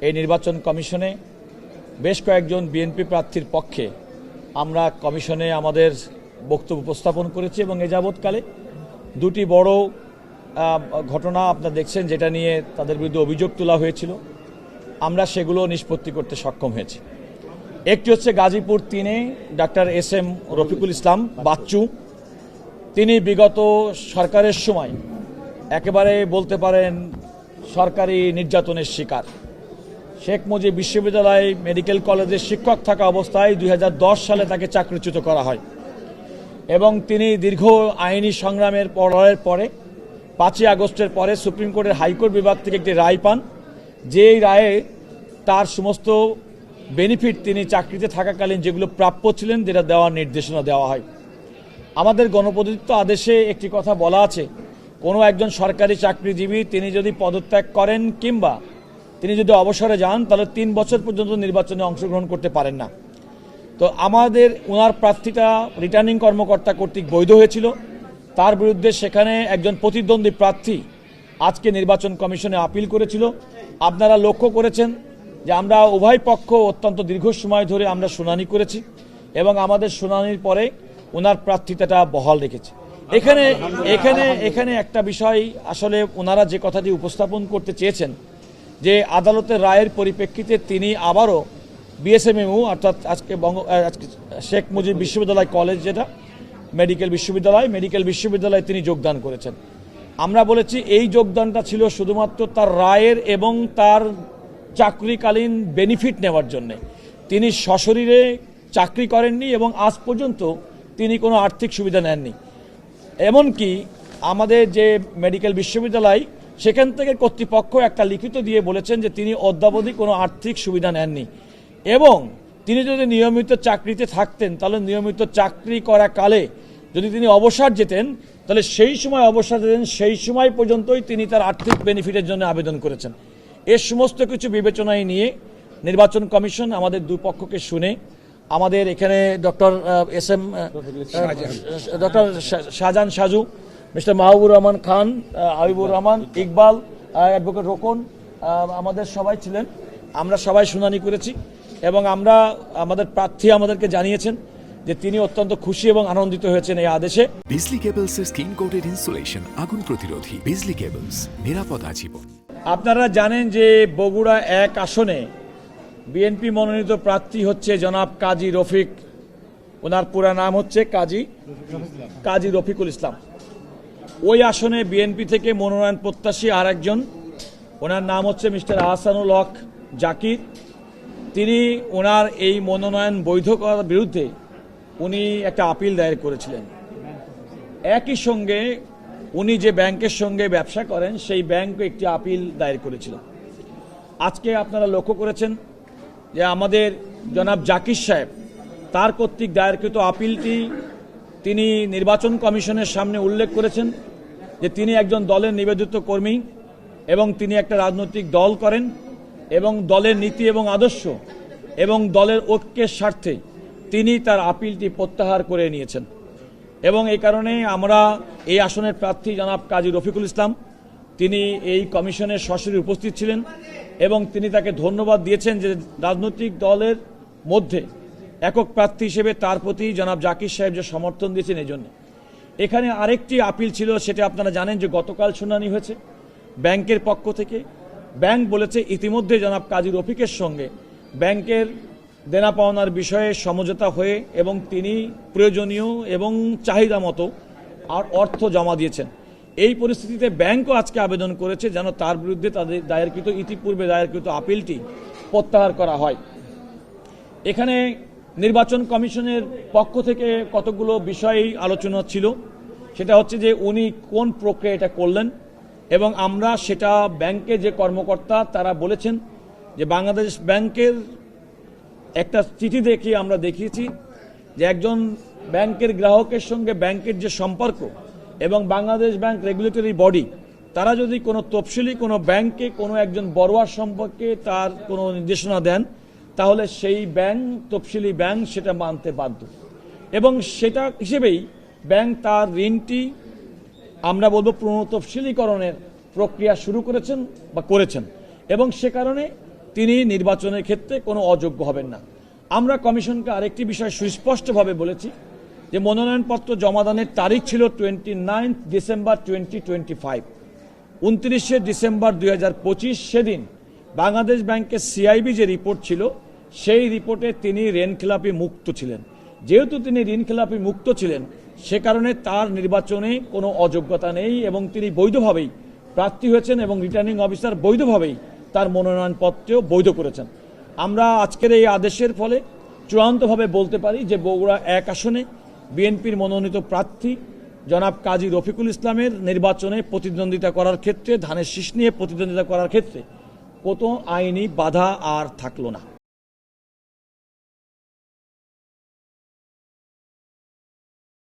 এই নির্বাচন কমিশনে বেশ কয়েকজন বিএনপি প্রার্থীর পক্ষে আমরা কমিশনে আমাদের বক্তব্য উপস্থাপন করেছি এবং এ যাবৎকালে দুটি বড় ঘটনা আপনারা দেখছেন যেটা নিয়ে তাদের বিরুদ্ধে অভিযোগ তোলা হয়েছিল, আমরা সেগুলো নিষ্পত্তি করতে সক্ষম হয়েছি। একটি হচ্ছে গাজীপুর 3-এ ডাক্তার SM রফিকুল ইসলাম বাচ্চু, তিনি বিগত সরকারের সময় একেবারে বলতে পারেন সরকারি নির্যাতনের শিকার। শেখ মুজিব বিশ্ববিদ্যালয় মেডিকেল কলেজের শিক্ষক থাকা অবস্থায় 2010 সালে তাকে চাকরিচ্যুত করা হয় এবং তিনি দীর্ঘ আইনি সংগ্রামের লড়াইয়ের পরে 5ই আগস্টের পরে সুপ্রিম কোর্টের হাইকোর্ট বিভাগ থেকে একটি রায় পান, যেই রায়ে তার সমস্ত বেনিফিট তিনি চাকরিতে থাকাকালীন যেগুলো প্রাপ্য ছিলেন যেটা দেওয়ার নির্দেশনা দেওয়া হয়। আমাদের গণপ্রদত্ত আদেশে একটি কথা বলা আছে, কোনো একজন সরকারি চাকরিজীবী তিনি যদি পদত্যাগ করেন কিংবা তিনি যদি অবসরে যান তাহলে 3 বছর পর্যন্ত নির্বাচনে অংশগ্রহণ করতে পারেন না। তো আমাদের ওনার প্রার্থীটা রিটার্নিং কর্মকর্তা কর্তৃক বৈধ হয়েছিল, তার বিরুদ্ধে সেখানে একজন প্রতিদ্বন্দ্বী প্রার্থী আজকে নির্বাচন কমিশনে আপিল করেছিল। আপনারা লক্ষ্য করেছেন যে আমরা উভয় পক্ষ অত্যন্ত দীর্ঘ সময় ধরে আমরা শুনানি করেছি এবং আমাদের শুনানির পরে ওনার প্রার্থিতাটা বহাল রেখেছে। এখানে একটা বিষয় আসলে ওনারা যে কথাটি উপস্থাপন করতে চেয়েছেন যে আদালতের রায়ের পরিপ্রেক্ষিতে তিনি আবারও BSMMU অর্থাৎ আজকে শেখ মুজিব বিশ্ববিদ্যালয় কলেজ যেটা মেডিকেল বিশ্ববিদ্যালয়ে তিনি যোগদান করেছেন। আমরা বলেছি এই যোগদানটা ছিল শুধুমাত্র তার রায়ের এবং তার চাকরিকালীন বেনিফিট নেওয়ার জন্য। তিনি সশরীরে চাকরি করেননি এবং আজ পর্যন্ত তিনি কোনো আর্থিক সুবিধা নেননি। এমনকি আমাদের যে মেডিকেল বিশ্ববিদ্যালয় সেখান থেকে কর্তৃপক্ষ একটা লিখিত দিয়ে বলেছেন যে তিনি অদ্যাবধি কোনো আর্থিক সুবিধা নেননি এবং তিনি যদি নিয়মিত চাকরিতে থাকতেন তাহলে নিয়মিত চাকরি করা কালে যদি তিনি অবসর যেতেন তাহলে সেই সময় পর্যন্তই তিনি তার আর্থিক বেনিফিটের জন্য আবেদন করেছেন। এর সমস্ত কিছু বিবেচনায় নিয়ে নির্বাচন কমিশন আমাদের দুই পক্ষকে শুনে আমাদের এখানে doctor Shahjahan Saju, mister Mahbubur Rahman Khan, Habibur Rahman, Iqbal, advocate রোকন, আমাদের সবাই ছিলেন। আমরা সবাই শুনানি করেছি এবং আমাদের প্রার্থী আমাদেরকে জানিয়েছেন যে তিনি অত্যন্ত খুশি এবং আনন্দিত হয়েছেন এই আদেশে। বিজলি কেবলস এর স্কিন কোটেড ইনসুলেশন আগুন প্রতিরোধী। বিজলি কেবলস, নিরাপদ আজীবন। আপনারা জানেন যে বগুড়া 1 আসনে বিএনপি মনোনীত প্রার্থী হচ্ছে জনাব কাজী রফিক, ওনার পুরা নাম হচ্ছে কাজী রফিকুল ইসলাম। ওই আসনে বিএনপি থেকে মনোনয়ন প্রত্যাশী আর একজন, ওনার নাম হচ্ছে মিস্টার আহসানুল হক জাকির। তিনি ওনার এই মনোনয়ন বৈধ করার বিরুদ্ধে উনি একটা আপিল দায়ের করেছিলেন। একই সঙ্গে উনি যে ব্যাংকের সঙ্গে ব্যবসা করেন সেই ব্যাংকও একটি আপিল দায়ের করেছিল। আজকে আপনারা লক্ষ্য করেছেন যে আমাদের জনাব জাকির সাহেব তার কর্তৃক দায়েরকৃত আপিলটি তিনি নির্বাচন কমিশনের সামনে উল্লেখ করেছেন যে তিনি একজন দলের নিবেদিত কর্মী এবং তিনি একটা রাজনৈতিক দল করেন এবং দলের নীতি এবং আদর্শ এবং দলের ঐক্যের স্বার্থে তিনি তার আপিলটি প্রত্যাহার করে নিয়েছেন এবং এই কারণে আমরা এই আসনের প্রার্থী জনাব কাজী রফিকুল ইসলাম তিনি এই কমিশনের সরাসরি উপস্থিত ছিলেন এবং তিনি তাকে ধন্যবাদ দিয়েছেন যে রাজনৈতিক দলের মধ্যে একক প্রার্থী হিসেবে তার প্রতি জনাব জাকির সাহেব যে সমর্থন দিয়েছেন এই জন্য। এখানে আরেকটি আপিল ছিল, সেটা আপনারা জানেন যে গতকাল শুনানি হয়েছে ব্যাংকের পক্ষ থেকে। ব্যাংক বলেছে ইতিমধ্যে জনাব কাজী রফিকের সঙ্গে ব্যাংকের দেনা পাওনার বিষয়ে সমঝোতা হয়ে এবং তিনি প্রয়োজনীয় এবং চাহিদা মতো আর অর্থ জমা দিয়েছেন। এই পরিস্থিতিতে ব্যাংকও আজকে আবেদন করেছে যেন তার বিরুদ্ধে তাদের ইতিপূর্বে দায়েরকৃত আপিলটি প্রত্যাহার করা হয়। এখানে নির্বাচন কমিশনের পক্ষ থেকে কতগুলো বিষয় আলোচনা ছিল, সেটা হচ্ছে যে উনি কোন প্রক্রিয়া এটা করলেন এবং আমরা সেটা ব্যাংকের যে কর্মকর্তা তারা বলেছেন যে বাংলাদেশ ব্যাংকের একটা চিঠি দেখে আমরা দেখিয়েছি যে একজন ব্যাংকের গ্রাহকের সঙ্গে ব্যাংকের যে সম্পর্ক এবং বাংলাদেশ ব্যাংক রেগুলেটরি বডি তারা যদি কোনো তফসিলি কোনো ব্যাংকে কোনো একজন বড়োয়ার সম্পর্কে তার কোনো নির্দেশনা দেন তাহলে সেই ব্যাংক তফসিলি ব্যাংক সেটা মানতে বাধ্য এবং সেটা হিসেবেই ব্যাংক তার ঋণটি আমরা বলবো পুনঃতফসিলীকরণের প্রক্রিয়া শুরু করেছেন বা করেছেন এবং সে কারণে তিনি নির্বাচনের ক্ষেত্রে কোনো অযোগ্য হবেন না। আমরা কমিশনকে আরেকটি বিষয় সুস্পষ্টভাবে বলেছি যে মনোনয়নপত্র জমাদানের তারিখ ছিল 29 ডিসেম্বর 2025। 29শে ডিসেম্বর 2025 সেদিন বাংলাদেশ ব্যাংকের সিআইবি যে রিপোর্ট ছিল সেই রিপোর্টে তিনি ঋণখেলাপি মুক্ত ছিলেন। যেহেতু তিনি ঋণখেলাপি মুক্ত ছিলেন সে কারণে তার নির্বাচনে কোনো অযোগ্যতা নেই এবং তিনি বৈধভাবেই প্রার্থী হয়েছেন এবং রিটার্নিং অফিসার বৈধভাবেই তার মনোনয়নপত্রও বৈধ করেছেন। আমরা আজকের এই আদেশের ফলে চূড়ান্তভাবে বলতে পারি যে বগুড়া 1 আসনে বিএনপির মনোনীত প্রার্থী জনাব কাজী রফিকুল ইসলামের নির্বাচনে প্রতিদ্বন্দ্বিতা করার ক্ষেত্রে ধানের শীষ নিয়ে প্রতিদ্বন্দ্বিতা করার ক্ষেত্রে কোনো আইনি বাধা আর থাকলো না।